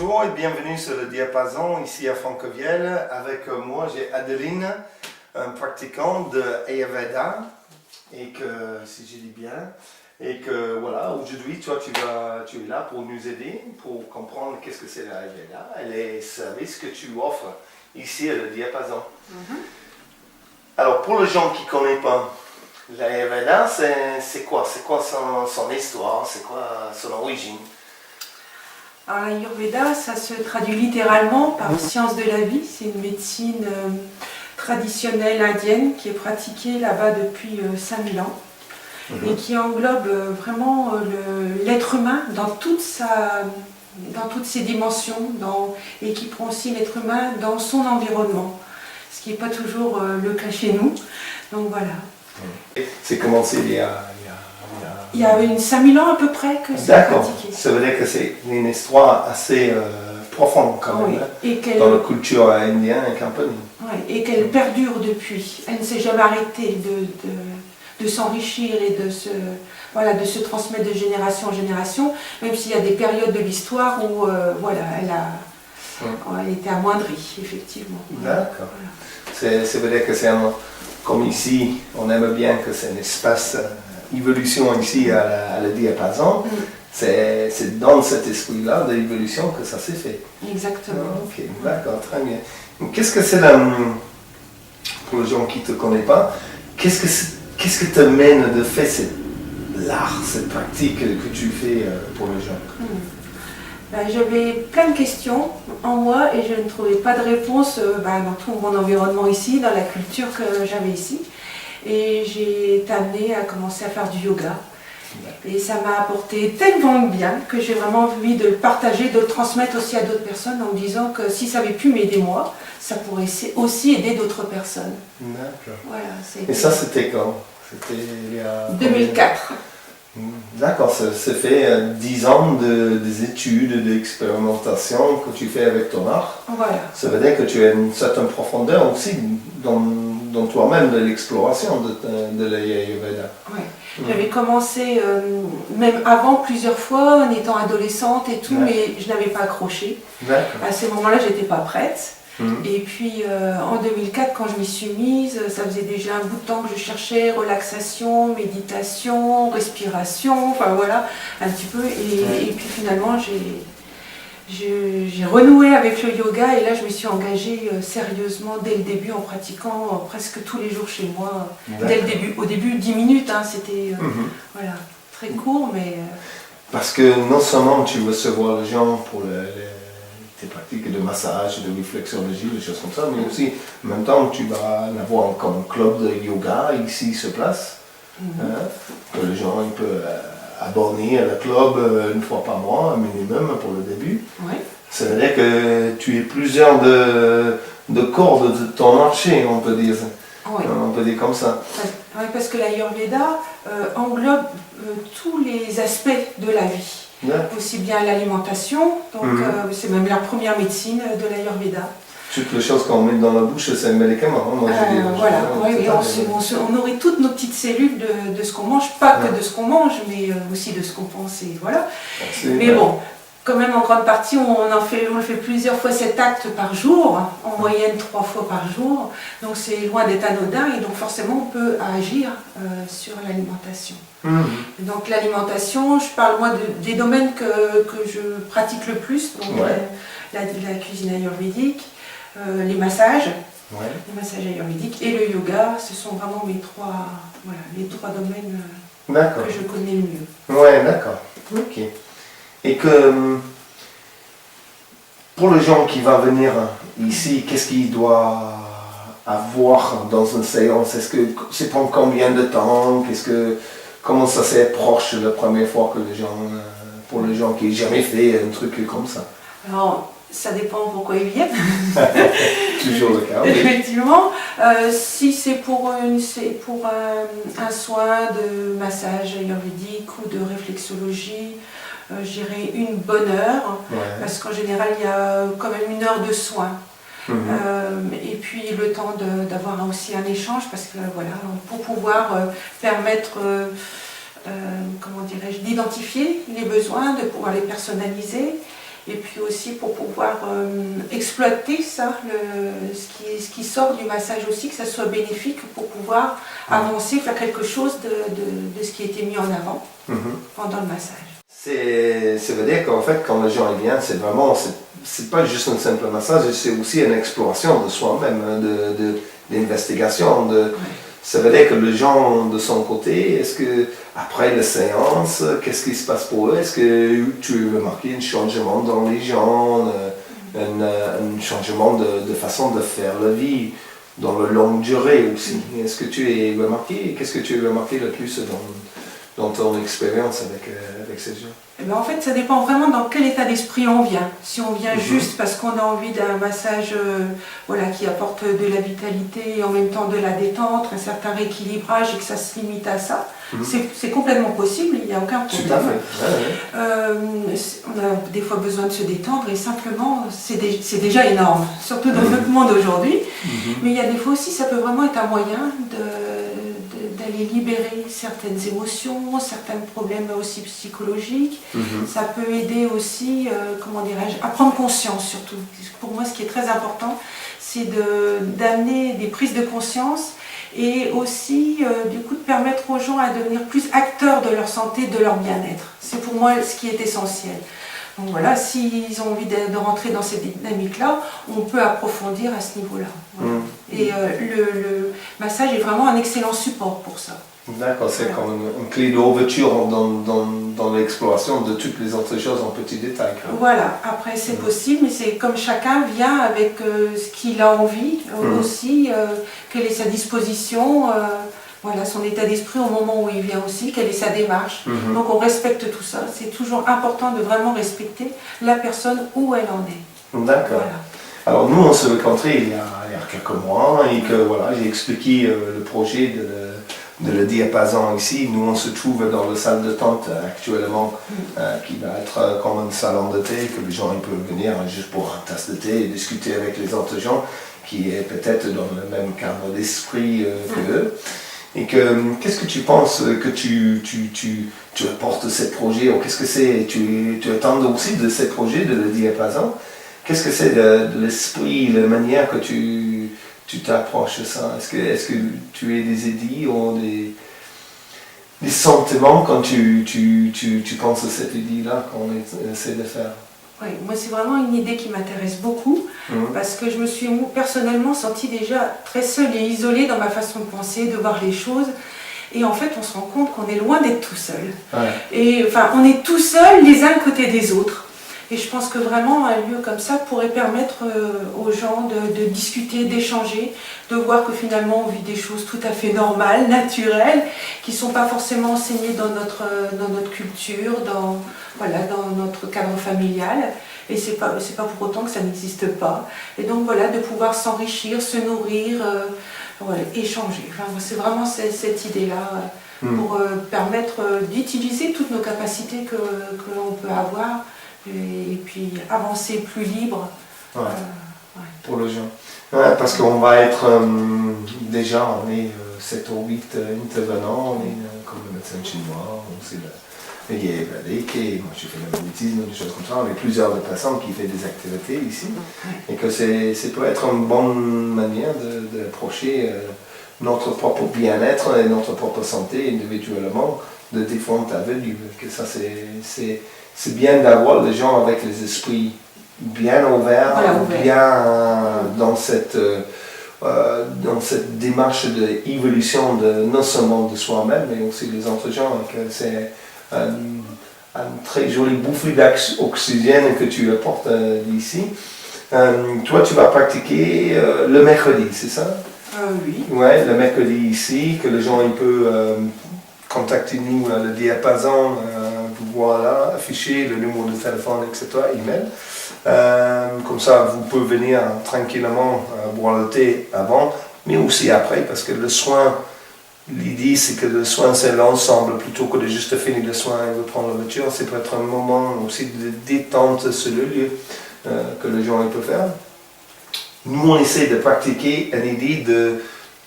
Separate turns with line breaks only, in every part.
Bonjour et bienvenue sur le Diapason ici à Francovielle. Avec moi j'ai Adeline, un pratiquant de Ayurveda et que, si je dis bien, et que voilà, aujourd'hui toi tu es là pour nous aider, pour comprendre qu'est-ce que c'est l'Ayurveda et les services que tu offres ici à le Diapason. Alors pour les gens qui ne connaissent pas, l'Ayurveda c'est quoi? C'est quoi son histoire? C'est quoi son origine?
Alors l'Ayurveda, ça se traduit littéralement par science de la vie. C'est une médecine traditionnelle indienne qui est pratiquée là-bas depuis 5000 ans et qui englobe vraiment l'être humain dans toutes ses dimensions et qui prend aussi l'être humain dans son environnement, ce qui n'est pas toujours le cas chez nous. Donc voilà.
C'est commencé
Il y a 5000 ans à peu près que c'est pratiqué.
Ça veut dire que c'est une histoire assez profonde quand même,
et
dans la culture indienne et compagnie.
Oui, et qu'elle perdure depuis. Elle ne s'est jamais arrêtée de s'enrichir et de se transmettre de génération en génération, même s'il y a des périodes de l'histoire où elle était amoindrie, effectivement.
D'accord. Voilà. Ça veut dire que c'est comme ici, on aime bien que c'est un espace évolution ici à la Diapason. C'est dans cet esprit-là de l'évolution que ça s'est fait.
Exactement.
Ok, d'accord, très bien. Qu'est-ce que c'est pour les gens qui ne te connaissent pas, qu'est-ce que te mène de faire l'art, cette pratique que tu fais pour les gens?
J'avais plein de questions en moi et je ne trouvais pas de réponse dans tout mon environnement ici, dans la culture que j'avais ici. Et j'ai été amenée à commencer à faire du yoga. Et ça m'a apporté tellement de bien que j'ai vraiment envie de le partager, de le transmettre aussi à d'autres personnes en me disant que si ça avait pu m'aider moi, ça pourrait aussi aider d'autres personnes.
D'accord.
Voilà,
et ça c'était quand? C'était il y a
2004.
D'accord, ça fait 10 ans des études, d'expérimentation que tu fais avec ton art.
Voilà.
Ça veut dire que tu as une certaine profondeur aussi dans toi-même de l'exploration de l'Ayurveda.
Oui. J'avais commencé même avant plusieurs fois en étant adolescente et tout, mais je n'avais pas accroché. À ce moment-là, je n'étais pas prête. Et puis en 2004, quand je m'y suis mise, ça faisait déjà un bout de temps que je cherchais relaxation, méditation, respiration, enfin voilà, un petit peu. Et puis finalement, j'ai renoué avec le yoga et là, je me suis engagée sérieusement dès le début en pratiquant presque tous les jours chez moi. Dès le début, au début 10 minutes, c'était voilà, très court, mais...
Parce que non seulement tu recevoir les gens pour tes pratiques de massage, de réflexologie, des choses comme ça, mais aussi en même temps tu vas avoir comme un club de yoga ici sur place, que les gens ils peuvent abonner à le club une fois par mois, un minimum pour le début. Ça veut dire que tu es plusieurs de cordes de ton marché, on peut dire. On peut dire comme ça.
Oui, parce que l'Ayurveda englobe tous les aspects de la vie. Aussi bien l'alimentation, donc c'est même la première médecine de l'Ayurveda.
Toutes les choses qu'on met dans la bouche, c'est un médicament. Moi,
on nourrit toutes nos petites cellules de ce qu'on mange, pas que de ce qu'on mange, mais aussi de ce qu'on pense. Et voilà. Mais bon, quand même en grande partie, on le fait plusieurs fois cet acte par jour, en moyenne 3 fois par jour. Donc c'est loin d'être anodin et donc forcément on peut agir sur l'alimentation. Donc l'alimentation, je parle moi des domaines que je pratique le plus, donc la cuisine ayurvédique, les massages ayurvédiques et le yoga, ce sont vraiment les trois domaines que je connais le mieux.
Ouais, d'accord. Ok. Et que pour les gens qui vont venir ici, qu'est-ce qu'ils doivent avoir dans une séance? Est-ce que c'est pour combien de temps? Comment ça s'approche la première fois que pour les gens qui n'ont jamais fait un truc comme ça?
Alors, ça dépend pourquoi ils viennent.
Toujours le cas.
Effectivement, si c'est pour un soin de massage ayurvédique ou de réflexologie, j'irai une bonne heure, parce qu'en général il y a quand même 1 heure de soin. Et puis le temps d'avoir aussi un échange, parce que voilà, pour pouvoir permettre comment dirais-je, d'identifier les besoins, de pouvoir les personnaliser et puis aussi pour pouvoir exploiter ça, ce qui sort du massage aussi, que ça soit bénéfique pour pouvoir avancer, faire quelque chose de ce qui a été mis en avant pendant le massage.
Ça veut dire qu'en fait, quand les gens viennent, c'est pas juste un simple massage, c'est aussi une exploration de soi-même, d'investigation. Ça veut dire que les gens de son côté, est-ce que après la séance, qu'est-ce qui se passe pour eux? Est-ce que tu as remarqué un changement dans les gens, un changement de façon de faire la vie, dans la longue durée aussi? Est-ce que tu as remarqué, qu'est-ce que tu as remarqué le plus dans ton expérience avec ces gens?
Eh bien, en fait, ça dépend vraiment dans quel état d'esprit on vient. Si on vient juste parce qu'on a envie d'un massage qui apporte de la vitalité et en même temps de la détente, un certain rééquilibrage et que ça se limite à ça, c'est complètement possible, il n'y a aucun problème.
Tout à fait.
On a des fois besoin de se détendre et simplement, c'est déjà énorme, surtout dans notre monde aujourd'hui. Mais il y a des fois aussi, ça peut vraiment être un moyen d'aller libérer certaines émotions, certains problèmes aussi psychologiques. Ça peut aider aussi, à prendre conscience surtout. Pour moi, ce qui est très important, c'est d'amener des prises de conscience et aussi, du coup, de permettre aux gens à devenir plus acteurs de leur santé, de leur bien-être. C'est pour moi ce qui est essentiel. Donc voilà, s'ils ont envie de rentrer dans cette dynamique-là, on peut approfondir à ce niveau-là. Voilà. Et le massage est vraiment un excellent support pour ça.
D'accord, c'est comme une clé d'ouverture dans l'exploration de toutes les autres choses en petits détails.
Voilà, après c'est possible, mais c'est comme chacun vient avec ce qu'il a envie, aussi, quelle est sa disposition, son état d'esprit au moment où il vient aussi, quelle est sa démarche. Donc on respecte tout ça, c'est toujours important de vraiment respecter la personne où elle en est.
D'accord. Voilà. Alors nous on s'est rencontrés il y a quelques mois et que j'ai expliqué le projet de le diapason ici. Nous on se trouve dans la salle de tente actuellement qui va être comme un salon de thé, que les gens peuvent venir juste pour une tasse de thé et discuter avec les autres gens qui est peut-être dans le même cadre d'esprit qu'eux. Et qu'est-ce que tu penses que tu apportes de ce projet, ou qu'est-ce que c'est, tu attends aussi de ce projet de le diapason? Qu'est-ce que c'est de l'esprit, la manière que tu t'approches de ça? Est-ce que tu as des idées ou des sentiments quand tu penses à cette idée-là qu'on essaie de faire?
Oui, moi c'est vraiment une idée qui m'intéresse beaucoup parce que je me suis personnellement sentie déjà très seule et isolée dans ma façon de penser, de voir les choses. Et en fait, on se rend compte qu'on est loin d'être tout seul. Et enfin, on est tout seul les uns à côté des autres. Et je pense que vraiment un lieu comme ça pourrait permettre aux gens de discuter, d'échanger, de voir que finalement on vit des choses tout à fait normales, naturelles, qui ne sont pas forcément enseignées dans notre culture, dans notre cadre familial. Et c'est pas pour autant que ça n'existe pas. Et donc voilà, de pouvoir s'enrichir, se nourrir, échanger. Enfin, c'est vraiment cette idée-là pour permettre d'utiliser toutes nos capacités que l'on peut avoir. Et puis avancer plus libre.
Pour les gens. Parce qu'on va être déjà, on est 7 ou 8 intervenants, on est comme le médecin chinois, c'est le Yévalek, moi je fais la magnétisme, des choses comme ça, on est plusieurs personnes qui font des activités ici. Et que c'est peut être une bonne manière d'approcher notre propre bien-être et notre propre santé individuellement de différentes avenues. Que ça c'est bien d'avoir les gens avec les esprits bien ouverts, bien dans cette démarche d'évolution non seulement de soi-même, mais aussi des autres gens. C'est un très joli bouffée d'oxygène que tu apportes d'ici. Toi, tu vas pratiquer le mercredi, c'est ça?
Oui.
Ouais, le mercredi ici, que les gens peuvent contacter nous le diapason. Voilà, afficher le numéro de téléphone, etc., email. Comme ça, vous pouvez venir tranquillement boire le thé avant, mais aussi après, parce que le soin, l'idée c'est que le soin c'est l'ensemble, plutôt que de juste finir le soin et reprendre la voiture, c'est peut-être un moment aussi de détente sur le lieu que les gens peuvent faire. Nous, on essaie de pratiquer une idée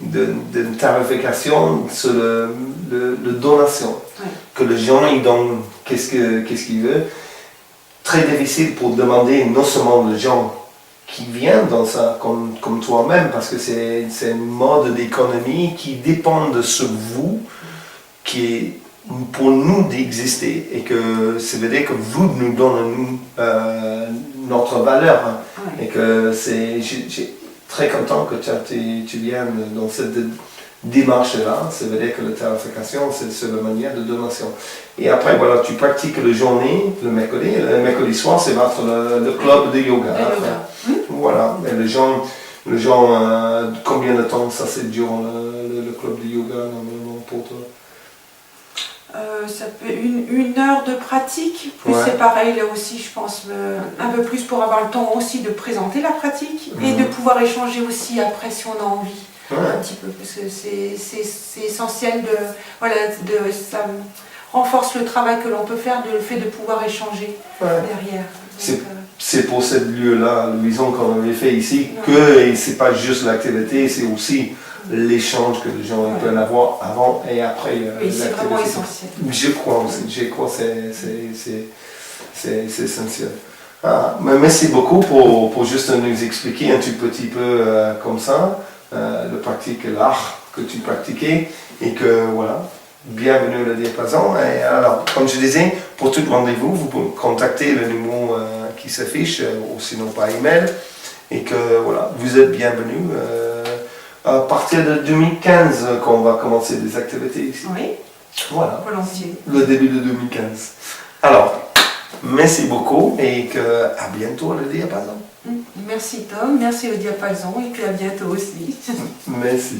de tarification sur le donation. Que les gens ils donnent qu'est-ce qu'ils veulent. très difficile pour demander non seulement les gens qui viennent dans ça, comme toi-même, parce que c'est un mode d'économie qui dépend de ce vous qui est pour nous d'exister et que ça veut dire que vous nous donnez notre valeur.
Ouais.
Et que j'ai très content que tu viennes dans cette démarche-là. Ça veut dire que la tarification, c'est la manière de donation. Et après, voilà, tu pratiques la journée, le mercredi soir, c'est votre le club de yoga. Voilà, et les gens combien de temps ça dure le club de yoga normalement pour toi?
Ça peut une heure de pratique, plus
Ouais.
c'est pareil là aussi je pense un peu plus pour avoir le temps aussi de présenter la pratique et de pouvoir échanger aussi après si on a envie un petit peu parce que c'est essentiel ça renforce le travail que l'on peut faire, le fait de pouvoir échanger derrière.
C'est pour ce lieu-là, Louison, qu'on avait fait ici, que c'est pas juste l'activité, c'est aussi l'échange que les gens peuvent avoir avant et après.
Oui, c'est vraiment essentiel.
Je crois que c'est essentiel. Ah, mais merci beaucoup pour juste nous expliquer un tout petit peu comme ça, le pratique, l'art que tu pratiquais et que voilà. Bienvenue au diapason. Et alors, comme je disais, pour tout rendez-vous, vous pouvez contacter le numéro qui s'affiche, ou sinon par email. Et que voilà, vous êtes bienvenus. À partir de 2015 qu'on va commencer des activités ici.
Oui,
voilà.
Volontiers.
Le début de 2015. Alors, merci beaucoup et à bientôt le diapason.
Merci Tom, merci au diapason et puis à bientôt aussi.
Merci.